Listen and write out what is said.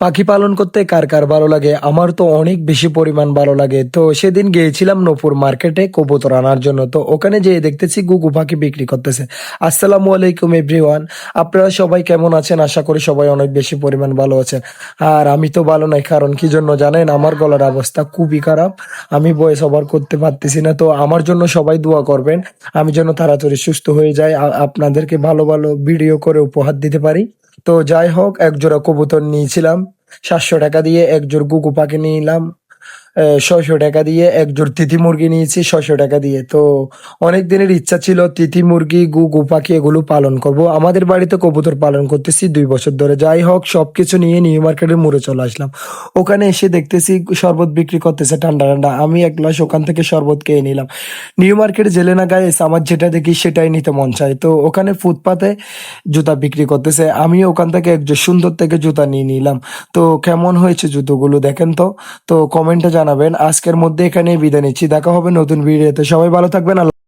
পাখি পালন করতে কার কার ভালো লাগে? আমার তো অনেক বেশি পরিমাণ ভালো লাগে। তো সেদিন গিয়েছিলাম নূপুর মার্কেটে কবুতর আনার জন্য। তো ওখানে যেয়ে দেখতেছি ঘুঘু পাখি বিক্রি করতেছে। আসসালামু আলাইকুম এভরিওয়ান। আপনারা সবাই কেমন আছেন? আশা করি সবাই অনেক বেশি পরিমাণ ভালো আছেন। আর আমি তো ভালো নাই, কারণ কি জন্য জানেন? আমার গলার অবস্থা খুবই খারাপ। আমি ভয়েস ওভার করতে পারতেছি না। তো আমার জন্য সবাই দোয়া করবেন। আমি যেন তাড়াতাড়ি সুস্থ হয়ে যাই, আপনাদেরকে ভালো ভালো ভিডিও করে উপহার দিতে পারি। তো যাই হোক, এক জোড়া কবুতর নিয়েছিলাম 700 টাকা দিয়ে, এক জোড় ঘুঘু পাখি নিলাম 600 টাকা দিয়ে, এক জোড় তিথি মুরগি নিয়েছি 600 টাকা দিয়ে। তো অনেক দিনের ইচ্ছা ছিল তিথি মুরগি ঘুঘু পাখি এগুলো পালন করব। আমাদের বাড়িতে কবুতর পালন করতেছি 2 বছর ধরে। যাই হোক, সবকিছু নিয়ে নিউ মার্কেটের মোড়ে চলে আসলাম। ওখানে এসে দেখতেছি শরবত বিক্রি করতেছে ঠান্ডা ঠান্ডা। আমি এক গ্লাস ওখান থেকে শরবত খেয়ে নিলাম। নিউ মার্কেট জেলে না গায়ে আমার যেটা দেখি সেটাই নিতে মন চায়। তো ওখানে ফুটপাতে জুতা বিক্রি করতেছে, আমি ওখান থেকে একজন সুন্দর থেকে জুতা নিয়ে নিলাম। তো কেমন হয়েছে জুতোগুলো দেখেন তো। তো কমেন্টে জানাবেন। আজকের মধ্যে এখানেই বিদায় নিচ্ছি, দেখা হবে নতুন ভিডিওতে। সবাই ভালো থাকবেন।